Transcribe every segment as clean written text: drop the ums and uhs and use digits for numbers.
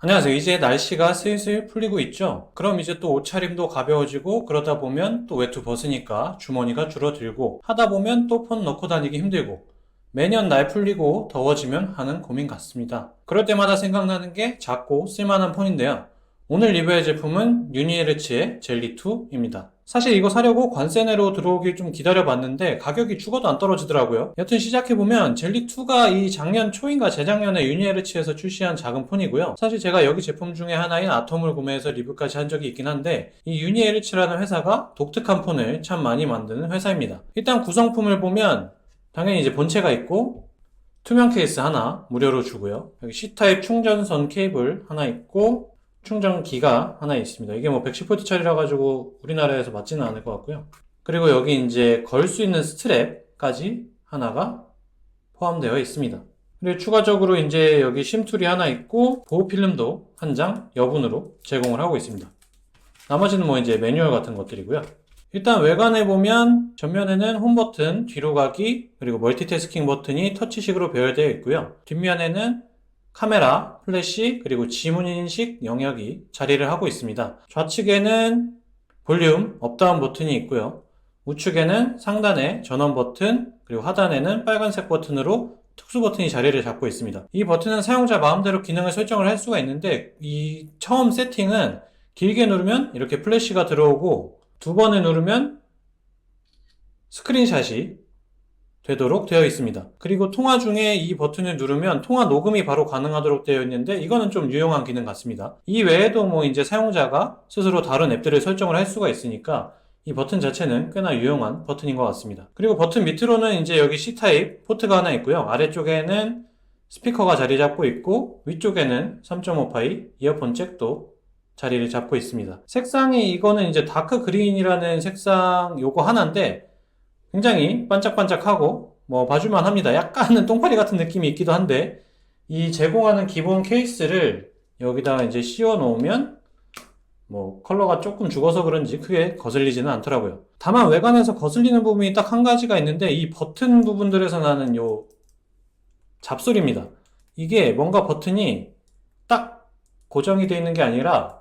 안녕하세요. 이제 날씨가 슬슬 풀리고 있죠? 그럼 이제 또 옷차림도 가벼워지고 그러다 보면 또 외투 벗으니까 주머니가 줄어들고 하다 보면 또 폰 넣고 다니기 힘들고 매년 날 풀리고 더워지면 하는 고민 같습니다. 그럴 때마다 생각나는 게 작고 쓸만한 폰인데요. 오늘 리뷰할 제품은 유니에르츠의 젤리2입니다. 사실 이거 사려고 관세 내로 들어오길 좀 기다려봤는데 가격이 죽어도 안 떨어지더라고요. 여튼 시작해보면 젤리2가 이 작년 초인가 재작년에 유니에르츠에서 출시한 작은 폰이고요. 사실 제가 여기 제품 중에 하나인 아톰을 구매해서 리뷰까지 한 적이 있긴 한데 이 유니에르츠라는 회사가 독특한 폰을 참 많이 만드는 회사입니다. 일단 구성품을 보면 당연히 이제 본체가 있고 투명 케이스 하나 무료로 주고요. 여기 C타입 충전선 케이블 하나 있고 충전기가 하나 있습니다. 이게 뭐 110V짜리라 가지고 우리나라에서 맞지는 않을 것 같고요. 그리고 여기 이제 걸 수 있는 스트랩까지 하나가 포함되어 있습니다. 그리고 추가적으로 이제 여기 심툴이 하나 있고 보호필름도 한 장 여분으로 제공을 하고 있습니다. 나머지는 뭐 이제 매뉴얼 같은 것들이고요. 일단 외관에 보면 전면에는 홈 버튼, 뒤로 가기, 그리고 멀티태스킹 버튼이 터치식으로 배열되어 있고요. 뒷면에는 카메라, 플래시, 그리고 지문인식 영역이 자리를 하고 있습니다. 좌측에는 볼륨, 업다운 버튼이 있고요. 우측에는 상단에 전원 버튼, 그리고 하단에는 빨간색 버튼으로 특수 버튼이 자리를 잡고 있습니다. 이 버튼은 사용자 마음대로 기능을 설정을 할 수가 있는데 이 처음 세팅은 길게 누르면 이렇게 플래시가 들어오고 두 번을 누르면 스크린샷이 되도록 되어 있습니다. 그리고 통화 중에 이 버튼을 누르면 통화 녹음이 바로 가능하도록 되어 있는데 이거는 좀 유용한 기능 같습니다. 이 외에도 뭐 이제 사용자가 스스로 다른 앱들을 설정을 할 수가 있으니까 이 버튼 자체는 꽤나 유용한 버튼인 것 같습니다. 그리고 버튼 밑으로는 이제 여기 C타입 포트가 하나 있고요. 아래쪽에는 스피커가 자리 잡고 있고 위쪽에는 3.5파이 이어폰 잭도 자리를 잡고 있습니다. 색상이 이거는 이제 다크 그린이라는 색상 요거 하나인데 굉장히 반짝반짝하고 뭐 봐줄만 합니다. 약간은 똥파리 같은 느낌이 있기도 한데 이 제공하는 기본 케이스를 여기다가 이제 씌워 놓으면 뭐 컬러가 조금 죽어서 그런지 크게 거슬리지는 않더라고요. 다만 외관에서 거슬리는 부분이 딱 한 가지가 있는데 이 버튼 부분들에서 나는 요 잡소리입니다. 이게 뭔가 버튼이 딱 고정이 되어 있는 게 아니라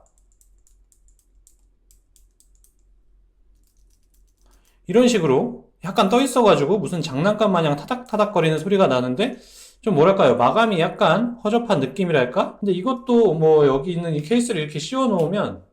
이런 식으로 약간 떠 있어가지고 무슨 장난감 마냥 타닥타닥 거리는 소리가 나는데 좀 뭐랄까요, 마감이 약간 허접한 느낌이랄까? 근데 이것도 뭐 여기 있는 이 케이스를 이렇게 씌워 놓으면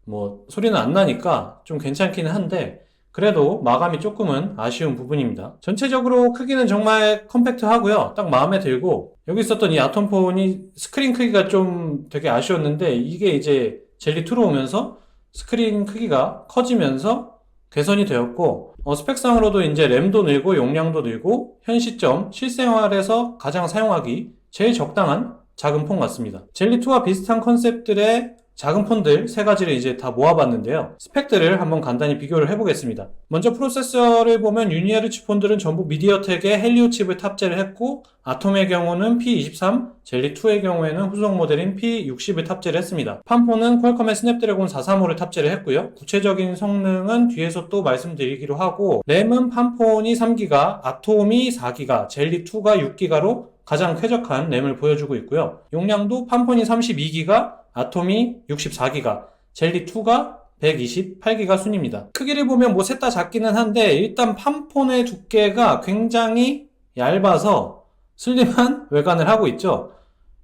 뭐 소리는 안 나니까 좀 괜찮기는 한데 그래도 마감이 조금은 아쉬운 부분입니다. 전체적으로 크기는 정말 컴팩트하고요. 딱 마음에 들고 여기 있었던 이 아톰폰이 스크린 크기가 좀 되게 아쉬웠는데 이게 이제 젤리2로 오면서 스크린 크기가 커지면서 개선이 되었고 스펙상으로도 이제 램도 늘고 용량도 늘고 현 시점 실생활에서 가장 사용하기 제일 적당한 작은 폰 같습니다. 젤리2와 비슷한 컨셉들의 작은 폰들 세 가지를 이제 다 모아봤는데요. 스펙들을 한번 간단히 비교를 해보겠습니다. 먼저 프로세서를 보면 유니에르츠 폰들은 전부 미디어텍의 헬리오 칩을 탑재를 했고 아톰의 경우는 P23, 젤리2의 경우에는 후속 모델인 P60을 탑재를 했습니다. 팜폰은 퀄컴의 스냅드래곤 435를 탑재를 했고요. 구체적인 성능은 뒤에서 또 말씀드리기로 하고 램은 팜폰이 3기가, 아톰이 4기가, 젤리2가 6기가로 가장 쾌적한 램을 보여주고 있고요. 용량도 팜폰이 32기가, 아톰이 64기가, 젤리2가 128기가 순입니다. 크기를 보면 뭐 셋 다 작기는 한데 일단 팜폰의 두께가 굉장히 얇아서 슬림한 외관을 하고 있죠.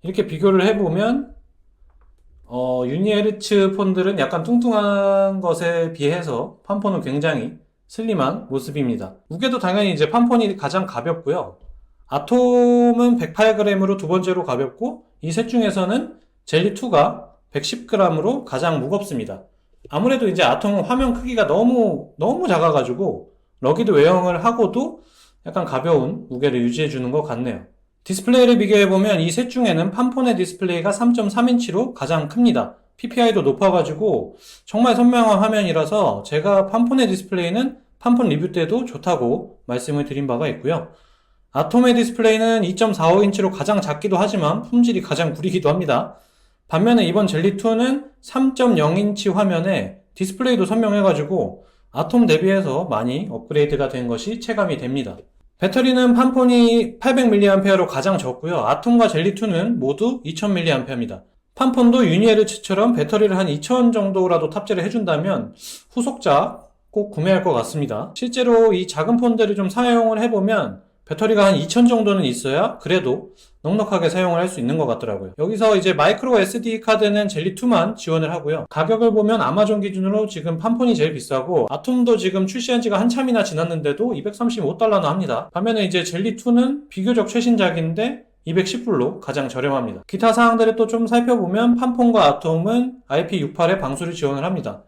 이렇게 비교를 해보면 유니에르츠 폰들은 약간 뚱뚱한 것에 비해서 팜폰은 굉장히 슬림한 모습입니다. 무게도 당연히 이제 팜폰이 가장 가볍고요. 아톰은 108g으로 두 번째로 가볍고 이 셋 중에서는 젤리2가 110g으로 가장 무겁습니다. 아무래도 이제 아톰은 화면 크기가 너무 작아가지고 러기드 외형을 하고도 약간 가벼운 무게를 유지해주는 것 같네요. 디스플레이를 비교해보면 이 셋 중에는 팜폰의 디스플레이가 3.3인치로 가장 큽니다. PPI도 높아가지고 정말 선명한 화면이라서 제가 팜폰의 디스플레이는 팜폰 리뷰 때도 좋다고 말씀을 드린 바가 있고요. 아톰의 디스플레이는 2.45인치로 가장 작기도 하지만 품질이 가장 구리기도 합니다. 반면에 이번 젤리2는 3.0인치 화면에 디스플레이도 선명해가지고 아톰 대비해서 많이 업그레이드가 된 것이 체감이 됩니다. 배터리는 팜폰이 800mAh로 가장 적고요. 아톰과 젤리2는 모두 2000mAh입니다. 팜폰도 유니에르츠처럼 배터리를 한 2000 정도라도 탑재를 해준다면 후속작 꼭 구매할 것 같습니다. 실제로 이 작은 폰들을 좀 사용을 해보면 배터리가 한 2000 정도는 있어야 그래도 넉넉하게 사용을 할 수 있는 것 같더라고요. 여기서 이제 마이크로 SD 카드는 젤리2만 지원을 하고요. 가격을 보면 아마존 기준으로 지금 팜폰이 제일 비싸고 아톰도 지금 출시한 지가 한참이나 지났는데도 235달러나 합니다. 반면에 이제 젤리2는 비교적 최신작인데 210불로 가장 저렴합니다. 기타 사항들을 또 좀 살펴보면 팜폰과 아톰은 IP68의 방수를 지원을 합니다.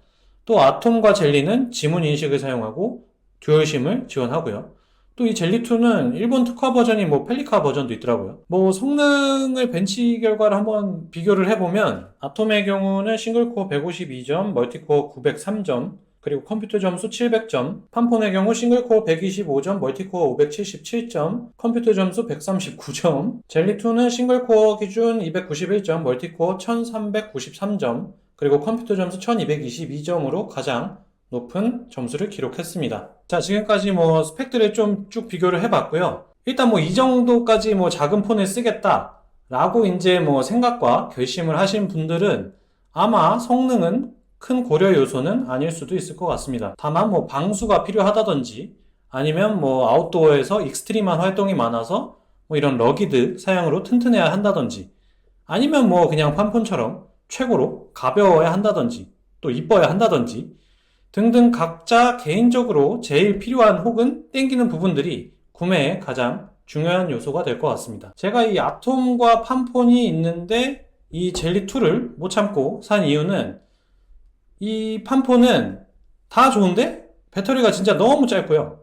또 아톰과 젤리는 지문 인식을 사용하고 듀얼심을 지원하고요. 또 이 젤리2는 일본 특화 버전이 펠리카 버전도 있더라고요. 성능을 벤치 결과를 한번 비교를 해보면 아톰의 경우는 싱글코어 152점, 멀티코어 903점, 그리고 컴퓨터 점수 700점, 팜폰의 경우 싱글코어 125점, 멀티코어 577점, 컴퓨터 점수 139점, 젤리2는 싱글코어 기준 291점, 멀티코어 1393점, 그리고 컴퓨터 점수 1222점으로 가장 높은 점수를 기록했습니다. 자, 지금까지 스펙들을 좀 쭉 비교를 해봤고요. 일단 이 정도까지 작은 폰을 쓰겠다 라고 이제 생각과 결심을 하신 분들은 아마 성능은 큰 고려 요소는 아닐 수도 있을 것 같습니다. 다만 방수가 필요하다든지 아니면 아웃도어에서 익스트림한 활동이 많아서 이런 러기드 사양으로 튼튼해야 한다든지 아니면 그냥 팜폰처럼 최고로 가벼워야 한다든지 또 이뻐야 한다든지 등등 각자 개인적으로 제일 필요한 혹은 땡기는 부분들이 구매의 가장 중요한 요소가 될 것 같습니다. 제가 이 아톰과 팜폰이 있는데 이 젤리2를 못 참고 산 이유는 이 팜폰은 다 좋은데 배터리가 진짜 너무 짧고요.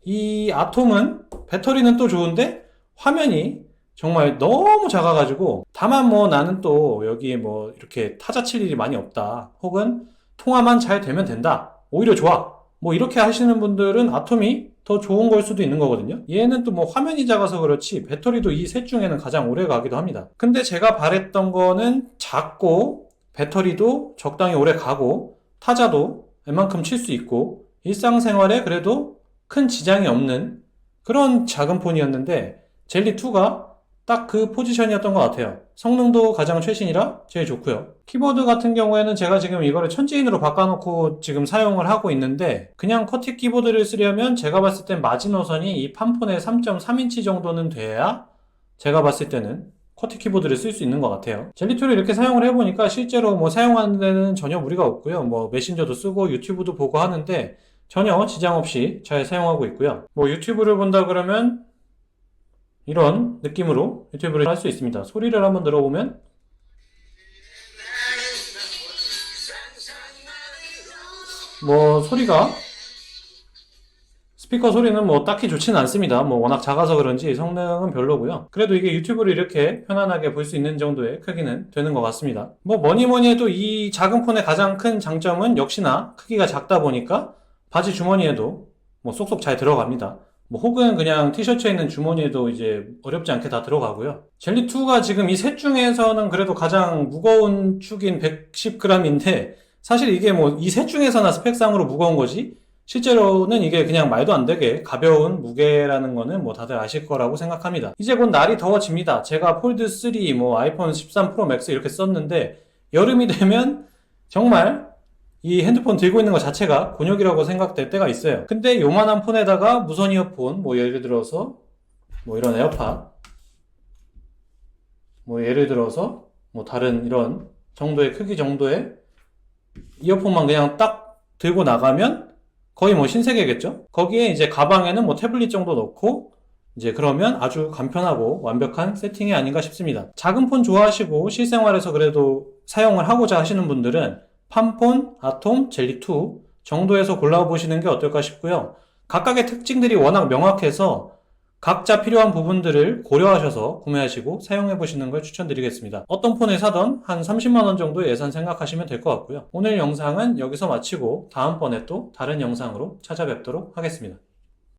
이 아톰은 배터리는 또 좋은데 화면이 정말 너무 작아가지고 다만 나는 또 여기에 이렇게 타자 칠 일이 많이 없다 혹은 통화만 잘 되면 된다 오히려 좋아 이렇게 하시는 분들은 아톰이 더 좋은 걸 수도 있는 거거든요. 얘는 또 화면이 작아서 그렇지 배터리도 이 셋 중에는 가장 오래 가기도 합니다. 근데 제가 바랬던 거는 작고 배터리도 적당히 오래 가고 타자도 웬만큼 칠 수 있고 일상생활에 그래도 큰 지장이 없는 그런 작은 폰이었는데 젤리2가 딱 그 포지션이었던 것 같아요. 성능도 가장 최신이라 제일 좋고요. 키보드 같은 경우에는 제가 지금 이거를 천지인으로 바꿔놓고 지금 사용을 하고 있는데 그냥 커티 키보드를 쓰려면 제가 봤을 땐 마지노선이 이 팜폰의 3.3인치 정도는 돼야 제가 봤을 때는 커티 키보드를 쓸 수 있는 것 같아요. 젤리2를 이렇게 사용을 해보니까 실제로 사용하는 데는 전혀 무리가 없고요. 메신저도 쓰고 유튜브도 보고 하는데 전혀 지장 없이 잘 사용하고 있고요. 유튜브를 본다 그러면 이런 느낌으로 유튜브를 할 수 있습니다. 소리를 한번 들어보면 소리가 스피커 소리는 딱히 좋지는 않습니다. 워낙 작아서 그런지 성능은 별로고요. 그래도 이게 유튜브를 이렇게 편안하게 볼 수 있는 정도의 크기는 되는 것 같습니다. 뭐니 해도 이 작은 폰의 가장 큰 장점은 역시나 크기가 작다 보니까 바지 주머니에도 쏙쏙 잘 들어갑니다. 혹은 그냥 티셔츠에 있는 주머니에도 이제 어렵지 않게 다 들어가고요. 젤리2가 지금 이 셋 중에서는 그래도 가장 무거운 축인 110g인데 사실 이게 이 셋 중에서나 스펙상으로 무거운 거지 실제로는 이게 그냥 말도 안 되게 가벼운 무게라는 거는 다들 아실 거라고 생각합니다. 이제 곧 날이 더워집니다. 제가 폴드 3, 아이폰 13 프로 맥스 이렇게 썼는데 여름이 되면 정말 이 핸드폰 들고 있는 것 자체가 곤욕이라고 생각될 때가 있어요. 근데 요만한 폰에다가 무선 이어폰, 예를 들어서, 이런 에어팟, 예를 들어서, 다른 이런 정도의 크기 정도의 이어폰만 그냥 딱 들고 나가면 거의 신세계겠죠? 거기에 이제 가방에는 태블릿 정도 넣고, 이제 그러면 아주 간편하고 완벽한 세팅이 아닌가 싶습니다. 작은 폰 좋아하시고 실생활에서 그래도 사용을 하고자 하시는 분들은 팜폰, 아톰, 젤리2 정도에서 골라보시는 게 어떨까 싶고요. 각각의 특징들이 워낙 명확해서 각자 필요한 부분들을 고려하셔서 구매하시고 사용해보시는 걸 추천드리겠습니다. 어떤 폰을 사던 한 30만원 정도 예산 생각하시면 될 것 같고요. 오늘 영상은 여기서 마치고 다음번에 또 다른 영상으로 찾아뵙도록 하겠습니다.